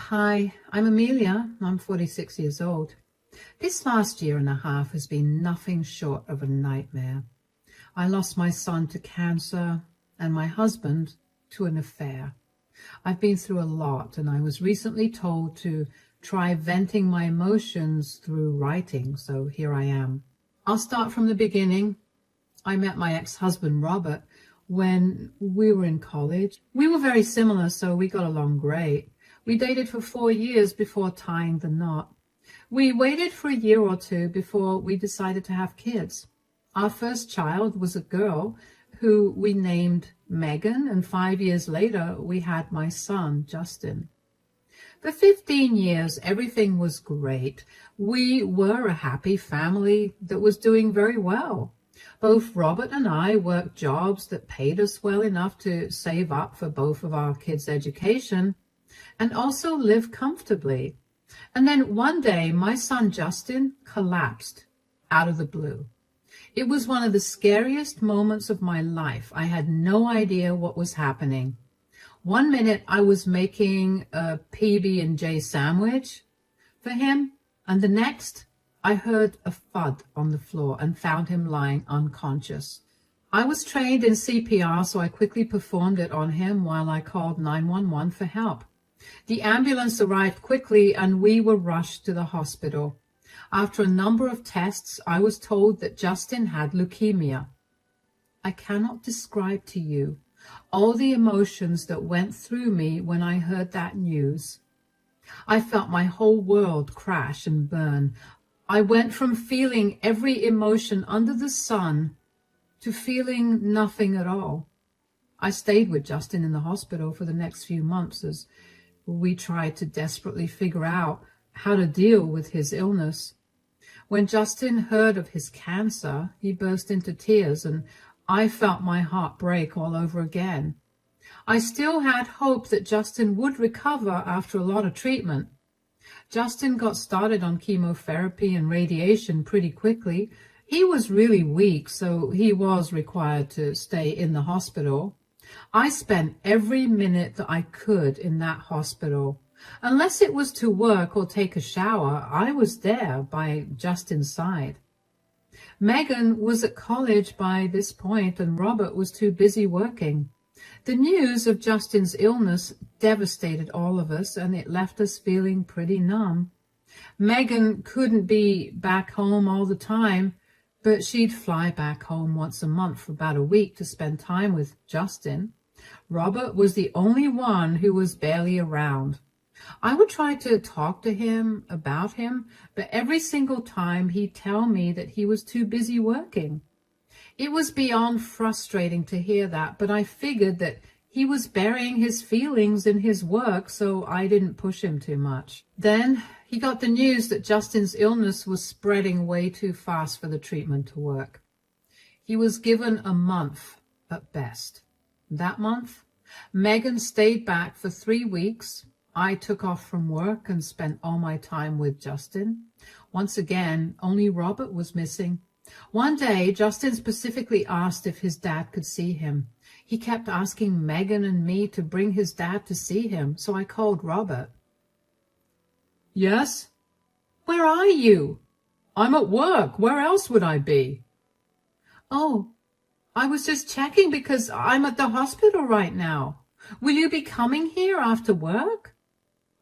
Hi, I'm Amelia. I'm 46 years old. This last year and a half has been nothing short of a nightmare. I lost my son to cancer and my husband to an affair. I've been through a lot, and I was recently told to try venting my emotions through writing, so here I am. I'll start from the beginning. I met my ex-husband, Robert, when we were in college. We were very similar, so we got along great. We dated for 4 years before tying the knot. We waited for a year or two before we decided to have kids. Our first child was a girl who we named Megan, and 5 years later we had my son, Justin. For 15 years, everything was great. We were a happy family that was doing very well. Both Robert and I worked jobs that paid us well enough to save up for both of our kids' education and also live comfortably. And then one day, my son Justin collapsed out of the blue. It was one of the scariest moments of my life. I had no idea what was happening. One minute I was making a PB&J sandwich for him, and the next I heard a thud on the floor and found him lying unconscious. I was trained in CPR, so I quickly performed it on him while I called 911 for help. The ambulance arrived quickly and we were rushed to the hospital. After a number of tests, I was told that Justin had leukemia. I cannot describe to you all the emotions that went through me when I heard that news. I felt my whole world crash and burn. I went from feeling every emotion under the sun to feeling nothing at all. I stayed with Justin in the hospital for the next few months as we tried to desperately figure out how to deal with his illness. When Justin heard of his cancer, he burst into tears, and I felt my heart break all over again. I still had hope that Justin would recover after a lot of treatment. Justin got started on chemotherapy and radiation pretty quickly. He was really weak, so he was required to stay in the hospital. I spent every minute that I could in that hospital. Unless it was to work or take a shower, I was there by Justin's side. Megan was at college by this point, and Robert was too busy working. The news of Justin's illness devastated all of us, and it left us feeling pretty numb. Megan couldn't be back home all the time, but she'd fly back home once a month for about a week to spend time with Justin. Robert was the only one who was barely around. I would try to talk to him about him, but every single time he'd tell me that he was too busy working. It was beyond frustrating to hear that, but I figured that he was burying his feelings in his work, so I didn't push him too much. Then he got the news that Justin's illness was spreading way too fast for the treatment to work. He was given a month at best. That month, Megan stayed back for 3 weeks. I took off from work and spent all my time with Justin. Once again, only Robert was missing. One day, Justin specifically asked if his dad could see him. He kept asking Megan and me to bring his dad to see him, so I called Robert. Yes? Where are you? I'm at work. Where else would I be? Oh, I was just checking because I'm at the hospital right now. Will you be coming here after work?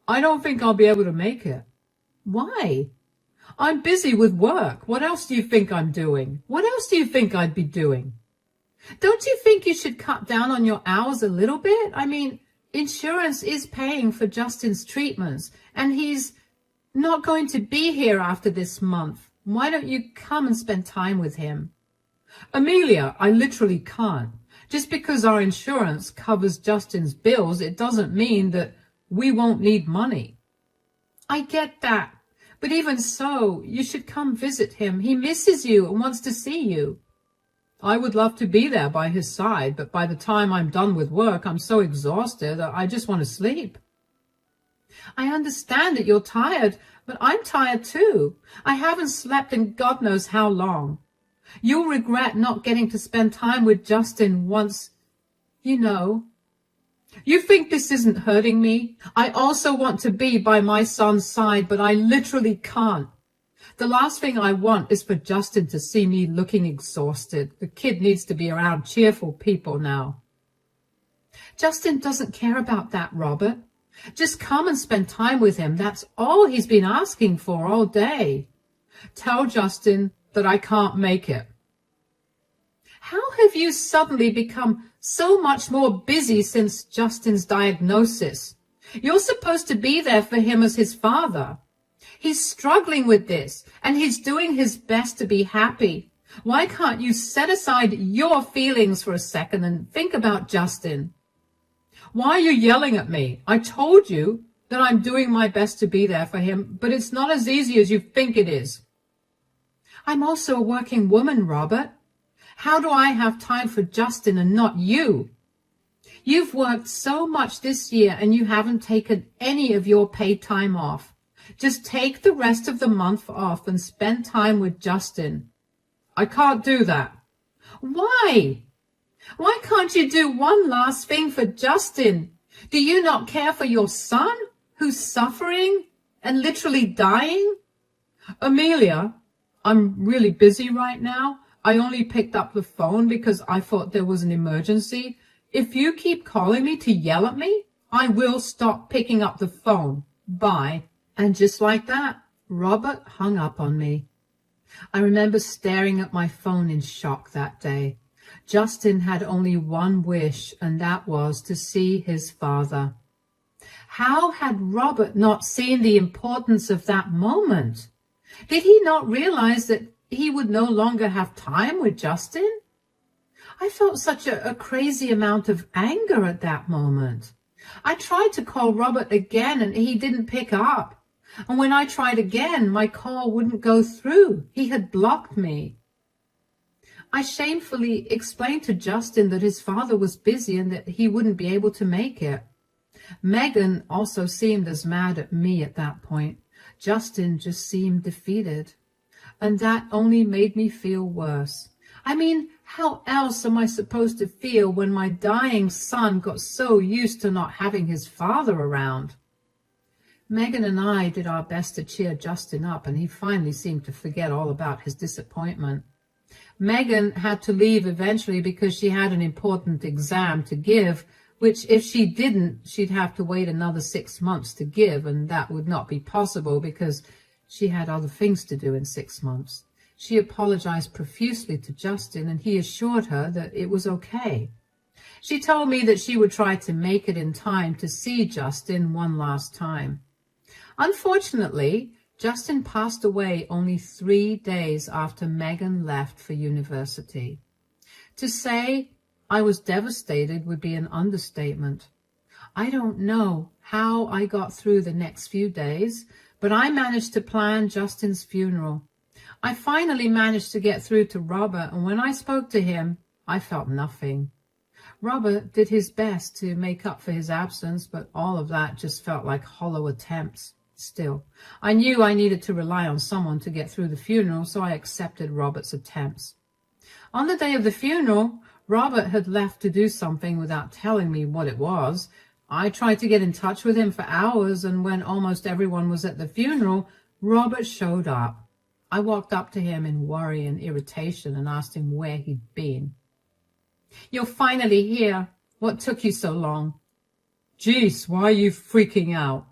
I don't think I'll be able to make it. Why? I'm busy with work. What else do you think I'm doing? What else do you think I'd be doing? Don't you think you should cut down on your hours a little bit? I mean, insurance is paying for Justin's treatments, and he's not going to be here after this month. Why don't you come and spend time with him? Amelia, I literally can't. Just because our insurance covers Justin's bills, it doesn't mean that we won't need money. I get that. But even so, you should come visit him. He misses you and wants to see you. I would love to be there by his side, but by the time I'm done with work, I'm so exhausted that I just want to sleep. I understand that you're tired, but I'm tired too. I haven't slept in God knows how long. You'll regret not getting to spend time with Justin once, you know. You think this isn't hurting me? I also want to be by my son's side, but I literally can't. The last thing I want is for Justin to see me looking exhausted. The kid needs to be around cheerful people now. Justin doesn't care about that, Robert. Just come and spend time with him. That's all he's been asking for all day. Tell Justin that I can't make it. How have you suddenly become so much more busy since Justin's diagnosis? You're supposed to be there for him as his father. He's struggling with this, and he's doing his best to be happy. Why can't you set aside your feelings for a second and think about Justin? Why are you yelling at me? I told you that I'm doing my best to be there for him, but it's not as easy as you think it is. I'm also a working woman, Robert. How do I have time for Justin and not you? You've worked so much this year and you haven't taken any of your paid time off. Just take the rest of the month off and spend time with Justin. I can't do that. Why? Why can't you do one last thing for Justin? Do you not care for your son who's suffering and literally dying? Amelia, I'm really busy right now. I only picked up the phone because I thought there was an emergency. If you keep calling me to yell at me, I will stop picking up the phone. Bye. And just like that, Robert hung up on me. I remember staring at my phone in shock that day. Justin had only one wish, and that was to see his father. How had Robert not seen the importance of that moment? Did he not realize that he would no longer have time with Justin? I felt such a crazy amount of anger at that moment. I tried to call Robert again and he didn't pick up. And when I tried again, my call wouldn't go through. He had blocked me. I shamefully explained to Justin that his father was busy and that he wouldn't be able to make it. Megan also seemed as mad at me at that point. Justin just seemed defeated. And that only made me feel worse. I mean, how else am I supposed to feel when my dying son got so used to not having his father around? Megan and I did our best to cheer Justin up, and he finally seemed to forget all about his disappointment. Megan had to leave eventually because she had an important exam to give, which if she didn't, she'd have to wait another 6 months to give, and that would not be possible because she had other things to do in 6 months. She apologized profusely to Justin, and he assured her that it was okay. She told me that she would try to make it in time to see Justin one last time. Unfortunately, Justin passed away only 3 days after Megan left for university. To say I was devastated would be an understatement. I don't know how I got through the next few days, but I managed to plan Justin's funeral. I finally managed to get through to Robert, and when I spoke to him, I felt nothing. Robert did his best to make up for his absence, but all of that just felt like hollow attempts. Still, I knew I needed to rely on someone to get through the funeral, so I accepted Robert's attempts. On the day of the funeral, Robert had left to do something without telling me what it was. I tried to get in touch with him for hours, and when almost everyone was at the funeral, Robert showed up. I walked up to him in worry and irritation and asked him where he'd been. "You're finally here. What took you so long?" "Jeez, why are you freaking out?"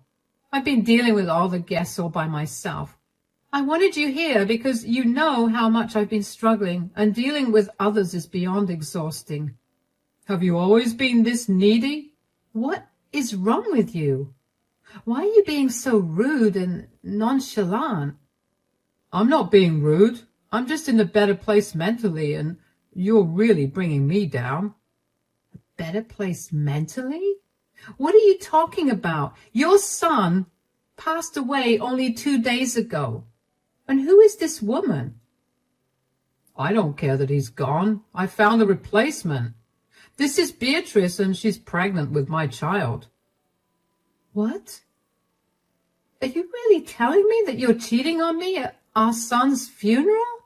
"I've been dealing with all the guests all by myself. I wanted you here because you know how much I've been struggling, and dealing with others is beyond exhausting." "Have you always been this needy?" "What is wrong with you? Why are you being so rude and nonchalant?" "I'm not being rude. I'm just in a better place mentally, and you're really bringing me down." "A better place mentally? What are you talking about? Your son passed away only 2 days ago. And who is this woman?" "I don't care that he's gone. I found a replacement. This is Beatrice, and she's pregnant with my child." "What? Are you really telling me that you're cheating on me at our son's funeral?"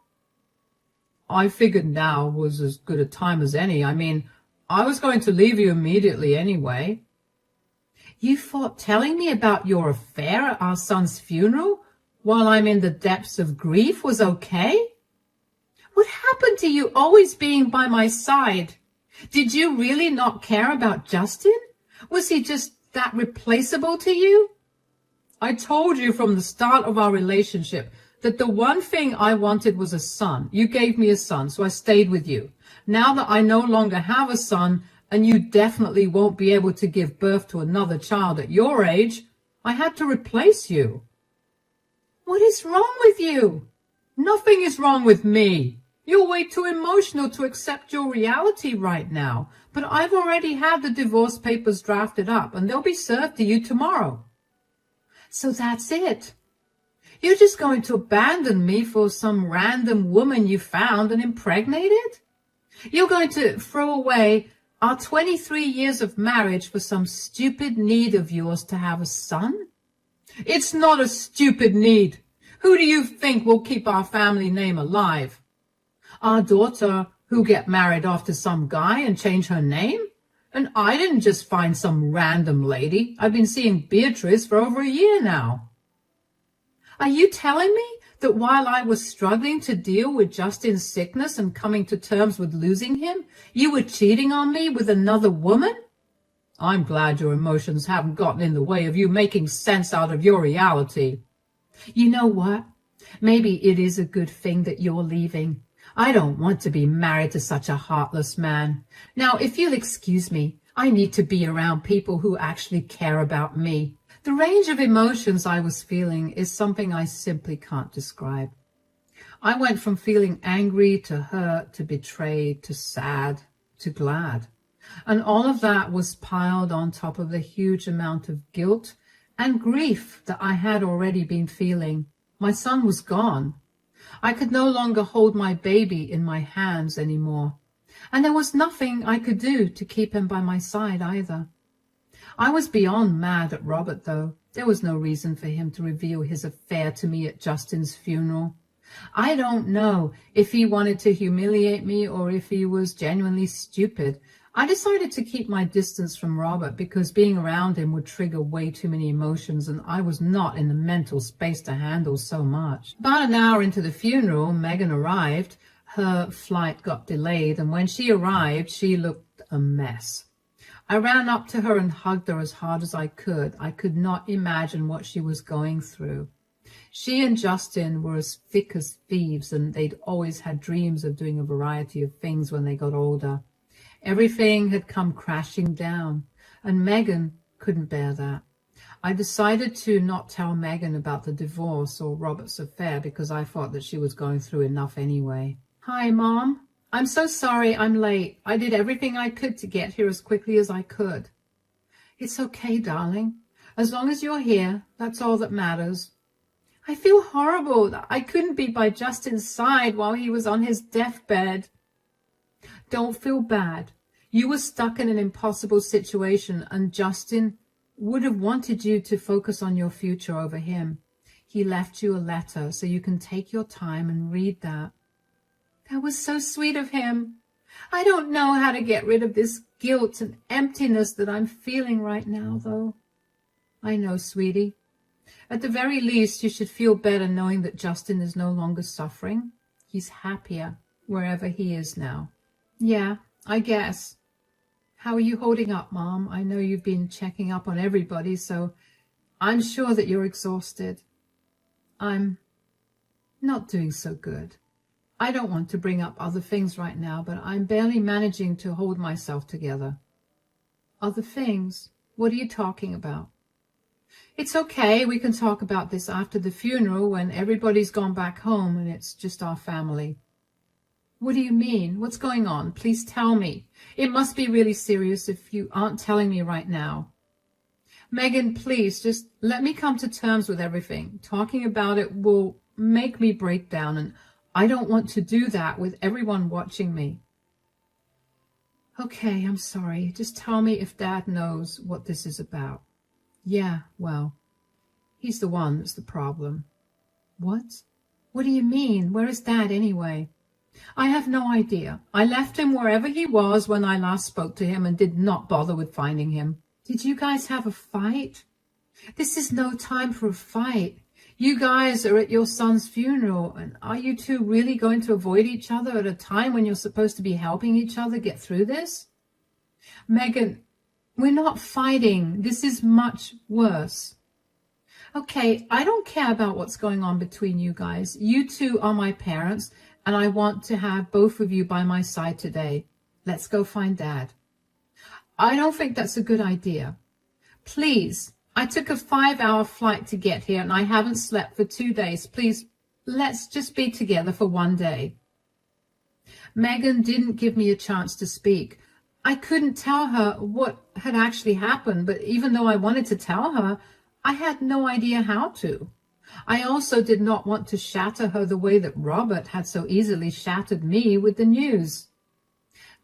"I figured now was as good a time as any. I mean, I was going to leave you immediately anyway. You thought telling me about your affair at our son's funeral while I'm in the depths of grief was okay? What happened to you always being by my side? Did you really not care about Justin? Was he just that replaceable to you? I told you from the start of our relationship that the one thing I wanted was a son. You gave me a son, so I stayed with you. Now that I no longer have a son, and you definitely won't be able to give birth to another child at your age, I had to replace you. What is wrong with you? Nothing is wrong with me. You're way too emotional to accept your reality right now, but I've already had the divorce papers drafted up, and they'll be served to you tomorrow. So that's it. You're just going to abandon me for some random woman you found and impregnated? You're going to throw away our 23 years of marriage for some stupid need of yours to have a son? It's not a stupid need. Who do you think will keep our family name alive? Our daughter who get married off to some guy and change her name? And I didn't just find some random lady. I've been seeing Beatrice for over a year now. Are you telling me that while I was struggling to deal with Justin's sickness and coming to terms with losing him, you were cheating on me with another woman? I'm glad your emotions haven't gotten in the way of you making sense out of your reality. You know what? Maybe it is a good thing that you're leaving. I don't want to be married to such a heartless man. Now, if you'll excuse me, I need to be around people who actually care about me. The range of emotions I was feeling is something I simply can't describe. I went from feeling angry to hurt to betrayed to sad to glad. And all of that was piled on top of the huge amount of guilt and grief that I had already been feeling. My son was gone. I could no longer hold my baby in my hands anymore. And there was nothing I could do to keep him by my side either. I was beyond mad at Robert, though. There was no reason for him to reveal his affair to me at Justin's funeral. I don't know if he wanted to humiliate me or if he was genuinely stupid. I decided to keep my distance from Robert because being around him would trigger way too many emotions, and I was not in the mental space to handle so much. About an hour into the funeral, Megan arrived. Her flight got delayed, and when she arrived, she looked a mess. I ran up to her and hugged her as hard as I could. I could not imagine what she was going through. She and Justin were as thick as thieves, and they'd always had dreams of doing a variety of things when they got older. Everything had come crashing down, and Megan couldn't bear that. I decided to not tell Megan about the divorce or Robert's affair because I thought that she was going through enough anyway. Hi, Mom. I'm so sorry I'm late. I did everything I could to get here as quickly as I could. It's okay, darling. As long as you're here, that's all that matters. I feel horrible that I couldn't be by Justin's side while he was on his deathbed. Don't feel bad. You were stuck in an impossible situation, and Justin would have wanted you to focus on your future over him. He left you a letter, so you can take your time and read that. That was so sweet of him. I don't know how to get rid of this guilt and emptiness that I'm feeling right now, though. I know, sweetie. At the very least, you should feel better knowing that Justin is no longer suffering. He's happier wherever he is now. Yeah, I guess. How are you holding up, Mom? I know you've been checking up on everybody, so I'm sure that you're exhausted. I'm not doing so good. I don't want to bring up other things right now, but I'm barely managing to hold myself together. Other things? What are you talking about? It's okay, we can talk about this after the funeral when everybody's gone back home and it's just our family. What do you mean? What's going on? Please tell me. It must be really serious if you aren't telling me right now. Megan, please, just let me come to terms with everything. Talking about it will make me break down, and I don't want to do that with everyone watching me. Okay, I'm sorry. Just tell me if Dad knows what this is about. Yeah, well, he's the one that's the problem. What? What do you mean? Where is Dad anyway? I have no idea. I left him wherever he was when I last spoke to him and did not bother with finding him. Did you guys have a fight? This is no time for a fight. You guys are at your son's funeral, and are you two really going to avoid each other at a time when you're supposed to be helping each other get through this? Megan, we're not fighting. This is much worse. Okay, I don't care about what's going on between you guys. You two are my parents, and I want to have both of you by my side today. Let's go find Dad. I don't think that's a good idea. Please, I took a 5-hour flight to get here, and I haven't slept for 2 days. Please, let's just be together for 1 day. Megan didn't give me a chance to speak. I couldn't tell her what had actually happened, but even though I wanted to tell her, I had no idea how to. I also did not want to shatter her the way that Robert had so easily shattered me with the news.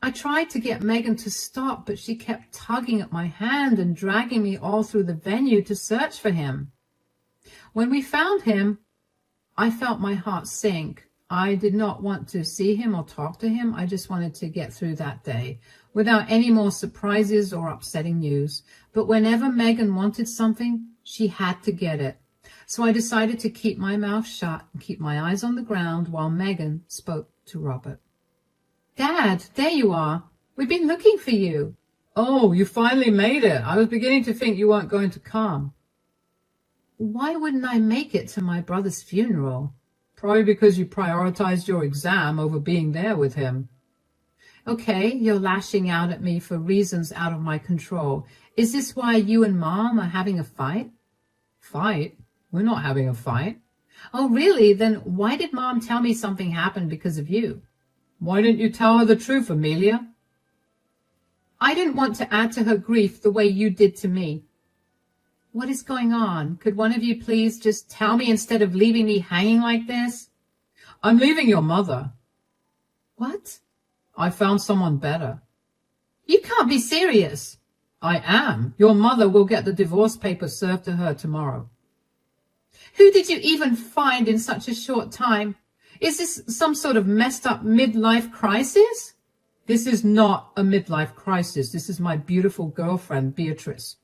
I tried to get Megan to stop, but she kept tugging at my hand and dragging me all through the venue to search for him. When we found him, I felt my heart sink. I did not want to see him or talk to him. I just wanted to get through that day without any more surprises or upsetting news. But whenever Megan wanted something, she had to get it. So I decided to keep my mouth shut and keep my eyes on the ground while Megan spoke to Robert. Dad, there you are. We've been looking for you. Oh, you finally made it. I was beginning to think you weren't going to come. Why wouldn't I make it to my brother's funeral? Probably because you prioritized your exam over being there with him. Okay, you're lashing out at me for reasons out of my control. Is this why you and Mom are having a fight? Fight? We're not having a fight. Oh, really? Then why did Mom tell me something happened because of you? Why didn't you tell her the truth, Amelia? I didn't want to add to her grief the way you did to me. What is going on? Could one of you please just tell me instead of leaving me hanging like this? I'm leaving your mother. What? I found someone better. You can't be serious. I am. Your mother will get the divorce papers served to her tomorrow. Who did you even find in such a short time? Is this some sort of messed up midlife crisis? This is not a midlife crisis. This is my beautiful girlfriend, Beatrice.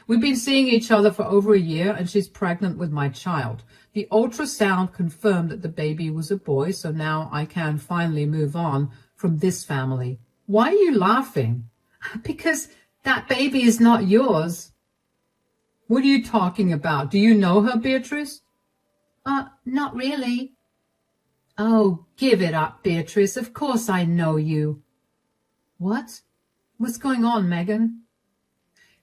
We've been seeing each other for over a year, and she's pregnant with my child. The ultrasound confirmed that the baby was a boy, so now I can finally move on from this family. Why are you laughing? Because that baby is not yours. What are you talking about? Do you know her, Beatrice? Not really. Oh, give it up, Beatrice. Of course I know you. What? What's going on, Megan?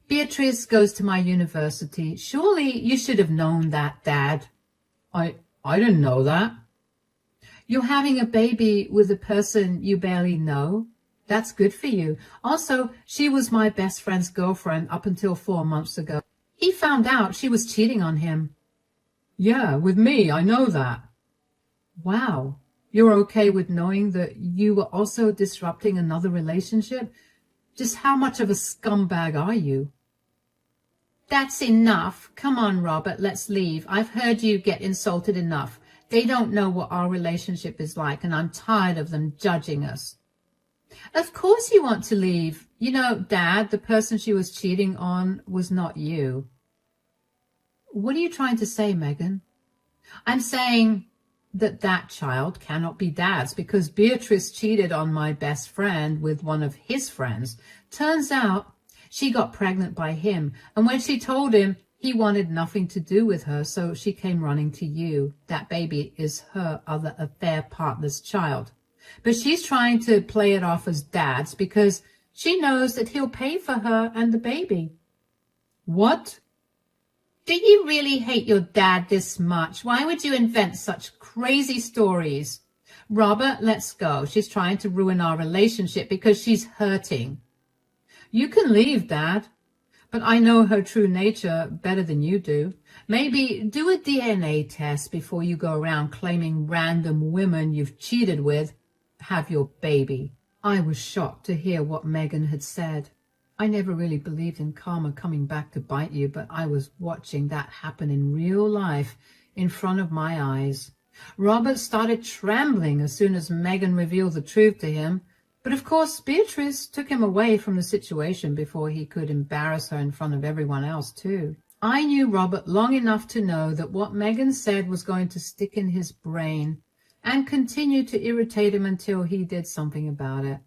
Beatrice goes to my university. Surely you should have known that, Dad. I didn't know that. You're having a baby with a person you barely know. That's good for you. Also, she was my best friend's girlfriend up until 4 months ago. He found out she was cheating on him. Yeah, with me, I know that. Wow. You're okay with knowing that you were also disrupting another relationship? Just how much of a scumbag are you? That's enough. Come on, Robert, let's leave. I've heard you get insulted enough. They don't know what our relationship is like, and I'm tired of them judging us. Of course you want to leave. You know, Dad, the person she was cheating on was not you. What are you trying to say, Megan? I'm saying that child cannot be Dad's because Beatrice cheated on my best friend with one of his friends. Turns out she got pregnant by him, and when she told him, he wanted nothing to do with her, so she came running to you. That baby is her other affair partner's child. But she's trying to play it off as Dad's because she knows that he'll pay for her and the baby. What? Do you really hate your dad this much? Why would you invent such crazy stories? Robert, let's go. She's trying to ruin our relationship because she's hurting. You can leave, Dad. But I know her true nature better than you do. Maybe do a DNA test before you go around claiming random women you've cheated with have your baby. I was shocked to hear what Megan had said. I never really believed in karma coming back to bite you, but I was watching that happen in real life in front of my eyes. Robert started trembling as soon as Megan revealed the truth to him. But of course, Beatrice took him away from the situation before he could embarrass her in front of everyone else too. I knew Robert long enough to know that what Megan said was going to stick in his brain and continue to irritate him until he did something about it.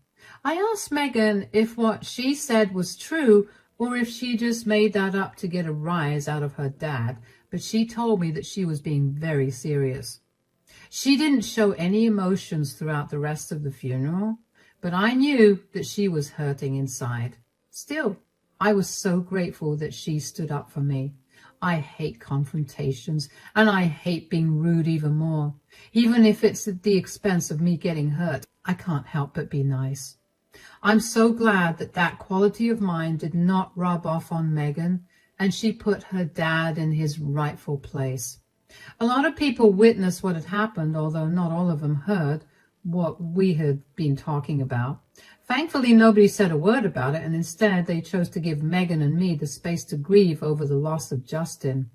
I asked Megan if what she said was true or if she just made that up to get a rise out of her dad, but she told me that she was being very serious. She didn't show any emotions throughout the rest of the funeral, but I knew that she was hurting inside. Still, I was so grateful that she stood up for me. I hate confrontations, and I hate being rude even more. Even if it's at the expense of me getting hurt, I can't help but be nice. I'm so glad that that quality of mine did not rub off on Megan, and she put her dad in his rightful place. A lot of people witnessed what had happened, although not all of them heard what we had been talking about. Thankfully, nobody said a word about it, and instead they chose to give Megan and me the space to grieve over the loss of Justin.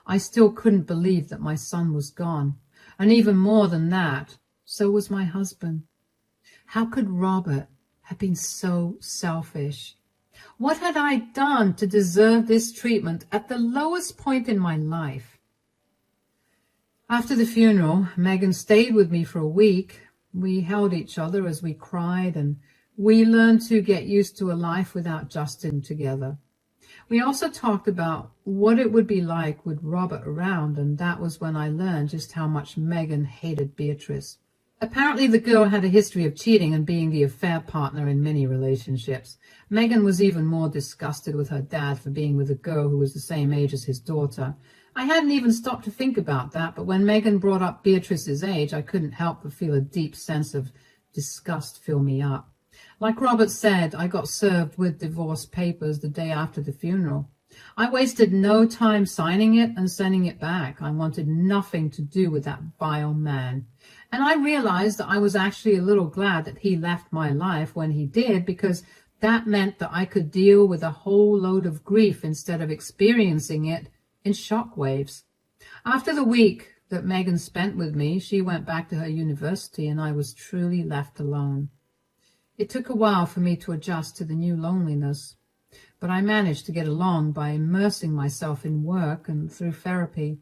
I still couldn't believe that my son was gone, and even more than that, so was my husband. How could Robert have been so selfish? What had I done to deserve this treatment at the lowest point in my life? After the funeral, Megan stayed with me for a week. We held each other as we cried, and we learned to get used to a life without Justin together. We also talked about what it would be like with Robert around, and that was when I learned just how much Megan hated Beatrice. Apparently the girl had a history of cheating and being the affair partner in many relationships. Megan was even more disgusted with her dad for being with a girl who was the same age as his daughter. I hadn't even stopped to think about that, but when Megan brought up Beatrice's age, I couldn't help but feel a deep sense of disgust fill me up. Like Robert said, I got served with divorce papers the day after the funeral. I wasted no time signing it and sending it back. I wanted nothing to do with that vile man. And I realized that I was actually a little glad that he left my life when he did, because that meant that I could deal with a whole load of grief instead of experiencing it in shock waves. After the week that Megan spent with me, she went back to her university and I was truly left alone. It took a while for me to adjust to the new loneliness, but I managed to get along by immersing myself in work and through therapy.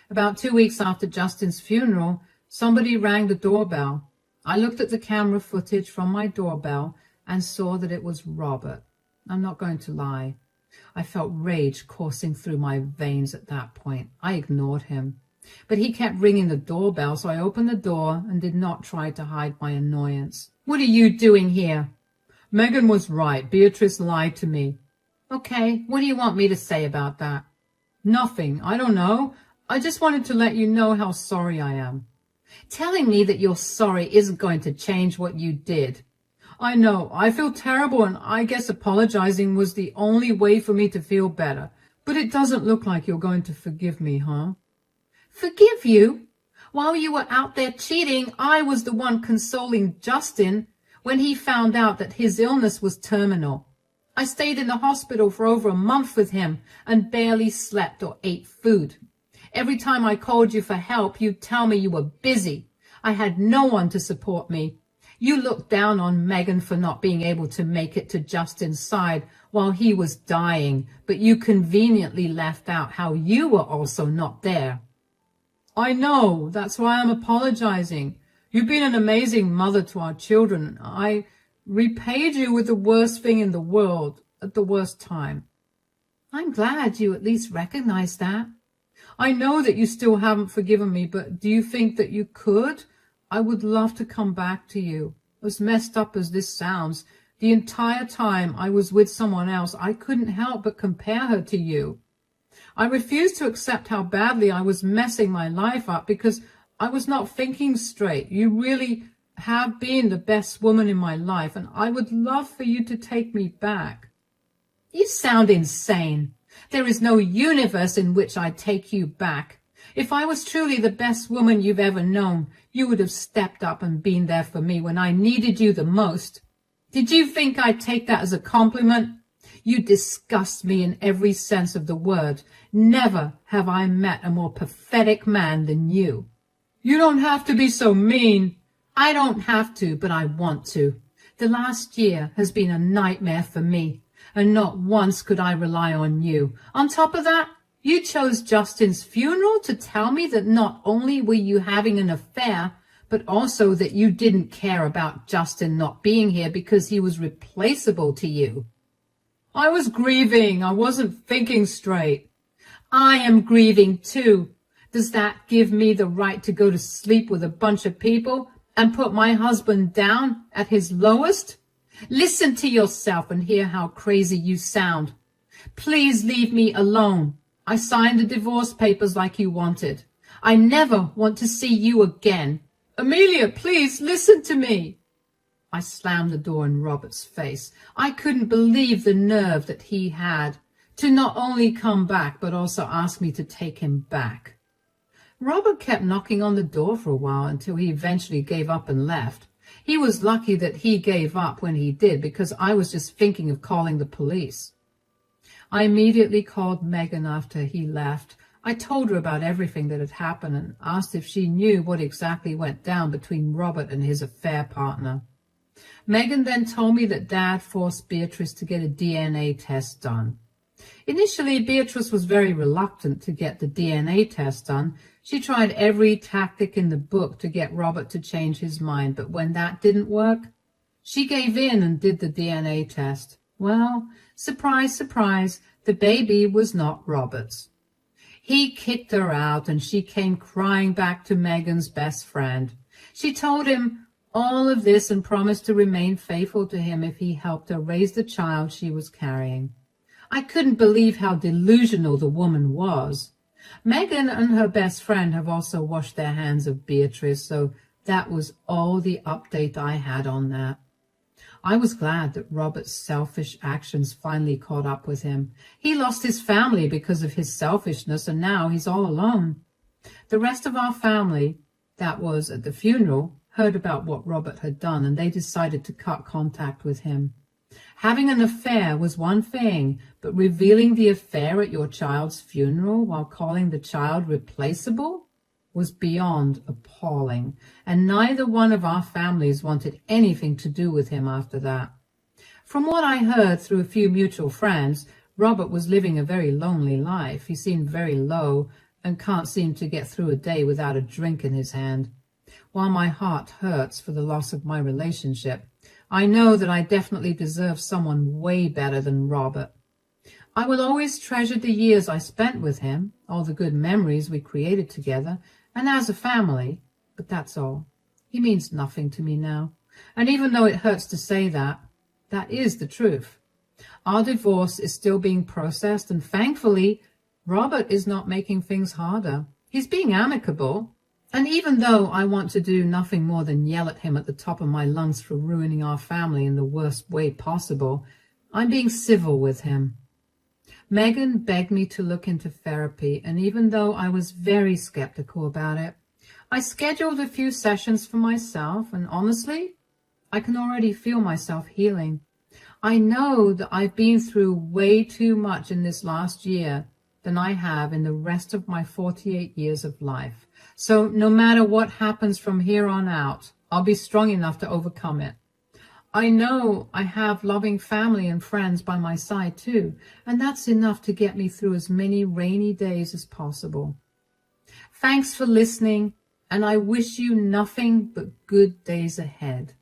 About 2 weeks after Justin's funeral, somebody rang the doorbell. I looked at the camera footage from my doorbell and saw that it was Robert. I'm not going to lie. I felt rage coursing through my veins at that point. I ignored him, but he kept ringing the doorbell, so I opened the door and did not try to hide my annoyance. "What are you doing here?" "Megan was right. Beatrice lied to me." "Okay, what do you want me to say about that?" "Nothing. I don't know. I just wanted to let you know how sorry I am." "Telling me that you're sorry isn't going to change what you did." "I know. I feel terrible, and I guess apologizing was the only way for me to feel better. But it doesn't look like you're going to forgive me, huh?" "Forgive you? While you were out there cheating, I was the one consoling Justin when he found out that his illness was terminal. I stayed in the hospital for over a month with him and barely slept or ate food. Every time I called you for help, you'd tell me you were busy. I had no one to support me. You looked down on Megan for not being able to make it to Justin's side while he was dying, but you conveniently left out how you were also not there." "I know. That's why I'm apologizing. You've been an amazing mother to our children. I repaid you with the worst thing in the world at the worst time." "I'm glad you at least recognize that." "I know that you still haven't forgiven me, but do you think that you could? I would love to come back to you. As messed up as this sounds, the entire time I was with someone else, I couldn't help but compare her to you. I refused to accept how badly I was messing my life up because I was not thinking straight. You really have been the best woman in my life, and I would love for you to take me back." "You sound insane. There is no universe in which I'd take you back. If I was truly the best woman you've ever known, you would have stepped up and been there for me when I needed you the most. Did you think I'd take that as a compliment? You disgust me in every sense of the word. Never have I met a more pathetic man than you." "You don't have to be so mean." "I don't have to, but I want to. The last year has been a nightmare for me, and not once could I rely on you. On top of that, you chose Justin's funeral to tell me that not only were you having an affair, but also that you didn't care about Justin not being here because he was replaceable to you. I was grieving. I wasn't thinking straight. I am grieving too. Does that give me the right to go to sleep with a bunch of people and put my husband down at his lowest? Listen to yourself and hear how crazy you sound. Please leave me alone. I signed the divorce papers like you wanted. I never want to see you again. Amelia, please listen to me. I slammed the door in Robert's face. I couldn't believe the nerve that he had to not only come back, but also ask me to take him back. Robert kept knocking on the door for a while until he eventually gave up and left. He was lucky that he gave up when he did, because I was just thinking of calling the police. I immediately called Megan after he left. I told her about everything that had happened and asked if she knew what exactly went down between Robert and his affair partner. Megan then told me that Dad forced Beatrice to get a DNA test done. Initially, Beatrice was very reluctant to get the DNA test done. She tried every tactic in the book to get Robert to change his mind, but when that didn't work, she gave in and did the DNA test. Well, surprise, surprise, the baby was not Robert's. He kicked her out and she came crying back to Megan's best friend. She told him all of this and promised to remain faithful to him if he helped her raise the child she was carrying. I couldn't believe how delusional the woman was. Megan and her best friend have also washed their hands of Beatrice, so that was all the update I had on that. I was glad that Robert's selfish actions finally caught up with him. He lost his family because of his selfishness, and now he's all alone. The rest of our family, that was at the funeral, heard about what Robert had done, and they decided to cut contact with him. Having an affair was one thing, but revealing the affair at your child's funeral while calling the child replaceable was beyond appalling, and neither one of our families wanted anything to do with him after that. From what I heard through a few mutual friends, Robert was living a very lonely life. He seemed very low and can't seem to get through a day without a drink in his hand. While my heart hurts for the loss of my relationship, I know that I definitely deserve someone way better than Robert. I will always treasure the years I spent with him, all the good memories we created together, and as a family, but that's all. He means nothing to me now, and even though it hurts to say that, that is the truth. Our divorce is still being processed, and thankfully, Robert is not making things harder. He's being amicable. And even though I want to do nothing more than yell at him at the top of my lungs for ruining our family in the worst way possible, I'm being civil with him. Megan begged me to look into therapy, and even though I was very skeptical about it, I scheduled a few sessions for myself, and honestly, I can already feel myself healing. I know that I've been through way too much in this last year than I have in the rest of my 48 years of life. So no matter what happens from here on out, I'll be strong enough to overcome it. I know I have loving family and friends by my side too, and that's enough to get me through as many rainy days as possible. Thanks for listening, and I wish you nothing but good days ahead.